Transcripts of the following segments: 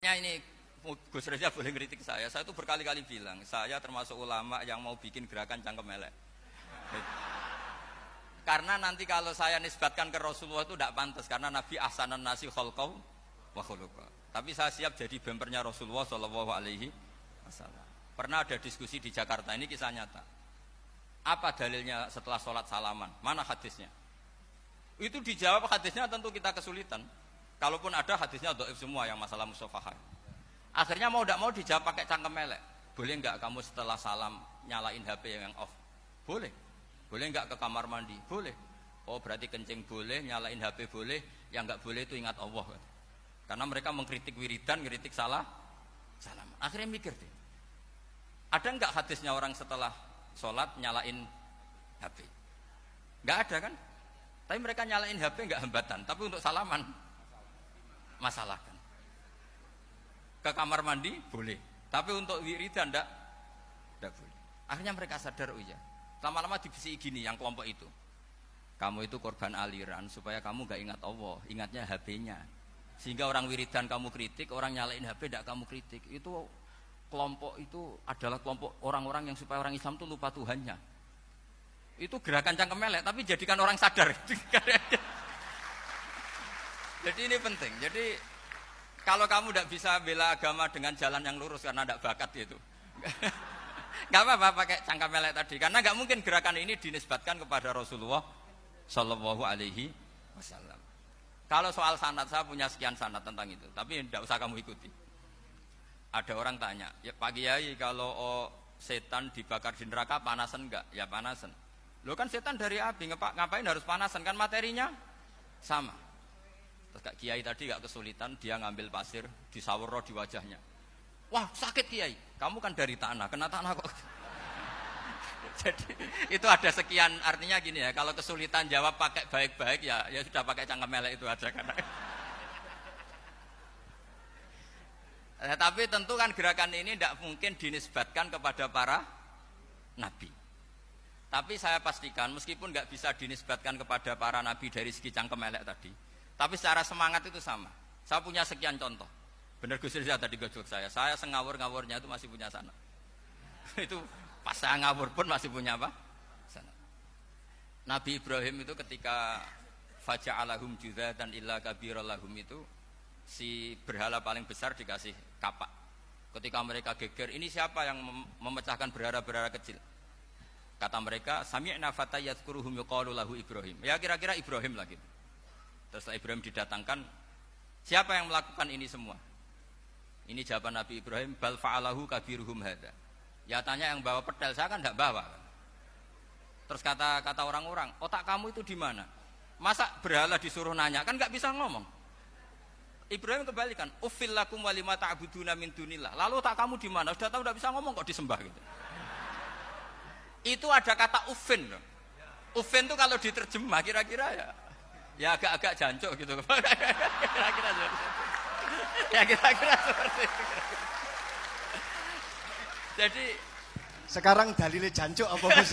Makanya ini Gus Reza boleh kritik saya itu berkali-kali bilang, saya termasuk ulama yang mau bikin gerakan cangkem elek. Karena nanti kalau saya nisbatkan ke Rasulullah itu tidak pantas, karena Nabi ahsanan nasi khalqau wa khuluqa. Tapi saya siap jadi bempernya Rasulullah sallallahu alaihi wasallam. Pernah ada diskusi di Jakarta, ini kisah nyata. Apa dalilnya setelah sholat salaman? Mana hadisnya? Itu dijawab hadisnya tentu kita kesulitan. Kalaupun ada hadisnya dhaif semua yang masalah musafahah. Akhirnya mau tidak mau dijawab pakai cangkem elek. Boleh enggak kamu setelah salam nyalain HP yang off? Boleh. Boleh enggak ke kamar mandi? Boleh. Oh berarti kencing boleh, nyalain HP boleh, yang enggak boleh itu ingat Allah. Karena mereka mengkritik wiridan, kritik salam. Akhirnya mikir deh. Ada enggak hadisnya orang setelah sholat nyalain HP? Enggak ada kan? Tapi mereka nyalain HP enggak hambatan, tapi untuk salaman masalahkan. Ke kamar mandi boleh, tapi untuk wiridan enggak boleh. Akhirnya mereka sadar, oh iya. Lama-lama dibisi gini yang kelompok itu. Kamu itu korban aliran supaya kamu enggak ingat Allah, ingatnya HP-nya. Sehingga orang wiridan kamu kritik, orang nyalain HP enggak kamu kritik. Itu kelompok itu adalah kelompok orang-orang yang supaya orang Islam itu lupa Tuhannya. Itu gerakan cangkem elek, tapi jadikan orang sadar. Jadi ini penting. Jadi kalau kamu tidak bisa bela agama dengan jalan yang lurus karena tidak bakat itu, nggak apa-apa pakai cangkem elek tadi. Karena nggak mungkin gerakan ini dinisbatkan kepada Rasulullah Shallallahu Alaihi Wasallam. Kalau soal sanad, saya punya sekian sanad tentang itu, tapi tidak usah kamu ikuti. Ada orang tanya, ya Pak Kiai kalau setan dibakar di neraka panasan enggak? Ya panasan. Lo kan setan dari api, ngapain harus panasan? Kan materinya sama. Terus Kak Kiai tadi gak kesulitan, dia ngambil pasir, disawero di wajahnya. Wah sakit Kiai, kamu kan dari tanah, kena tanah kok. Jadi itu ada sekian, artinya gini ya, kalau kesulitan jawab pakai baik-baik ya sudah pakai cangkem elek itu aja karena. Tapi tentu kan gerakan ini tidak mungkin dinisbatkan kepada para nabi. Tapi saya pastikan meskipun nggak bisa dinisbatkan kepada para nabi dari segi cangkem elek tadi, tapi secara semangat itu sama. Saya punya sekian contoh. Benar Gus Riza tadi gojok saya sengawur-ngawurnya itu masih punya sana. Itu pas saya ngawur pun masih punya apa? Sana. Nabi Ibrahim itu ketika faja'alahum juzatan illa kabirallahum itu si berhala paling besar dikasih kapak. Ketika mereka geger, ini siapa yang memecahkan berhala-berhala kecil? Kata mereka, sami'na fata yadhkuruhum yuqalu lahu Ibrahim. Ya kira-kira Ibrahim lagi. Terus Ibrahim didatangkan, siapa yang melakukan ini semua? Ini jawaban Nabi Ibrahim, bal fa'alahu kabiruhum hadza. Ya tanya yang bawa pedal, saya kan enggak bawa. Terus kata orang-orang, otak kamu itu di mana? Masa berhala disuruh nanya, kan enggak bisa ngomong. Ibrahim kembalikan, uffil lakum wa lima ta'buduna min dunillah. Lalu otak kamu di mana? Sudah tahu enggak bisa ngomong kok disembah gitu. Itu ada kata uffin. Uffin itu kalau diterjemah kira-kira ya agak-agak jancuk gitu. Kira-kira seperti itu. Jadi sekarang dalilnya jancuk apa Gus?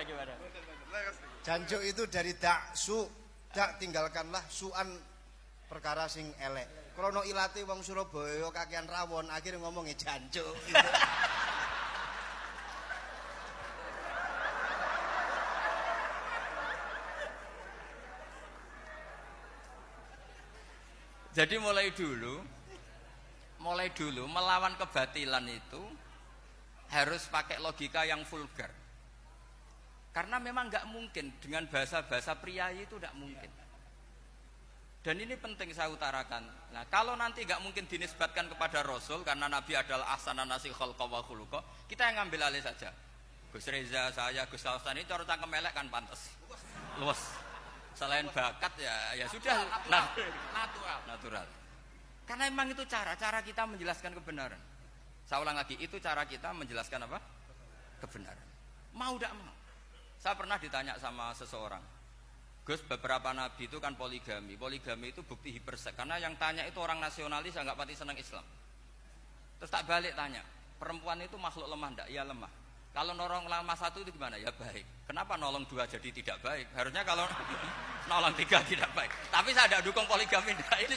Gimana? Jancuk itu dari daksu, dak tinggalkanlah suan perkara sing elek. Krono ilate wong Surabaya kakean rawon akhirnya ngomongnya jancuk. Jadi mulai dulu melawan kebatilan itu harus pakai logika yang vulgar. Karena memang nggak mungkin dengan bahasa-bahasa priayi itu nggak mungkin. Dan ini penting saya utarakan. Nah, kalau nanti nggak mungkin dinisbatkan kepada Rasul karena Nabi adalah ahsanan nasi khalqa wa khuluqa, kita yang ngambil alih saja. Gus Reza, saya, Gus Hasan ini cara cangkem elek kan pantas. Luas. Selain bakat ya sudah natural. Karena memang itu cara kita menjelaskan kebenaran. Saya ulang lagi, itu cara kita menjelaskan apa? Kebenaran. Mau tidak mau. Saya pernah ditanya sama seseorang, Gus, beberapa nabi itu kan poligami. Poligami itu bukti hiperseks. Karena yang tanya itu orang nasionalis yang nggak pati senang Islam. Terus tak balik tanya, perempuan itu makhluk lemah enggak? Iya lemah. Kalau nolong lama satu itu gimana? Ya baik. Kenapa nolong dua jadi tidak baik? Harusnya kalau nolong tiga tidak baik. Tapi saya tidak dukung poligami. Nah, ini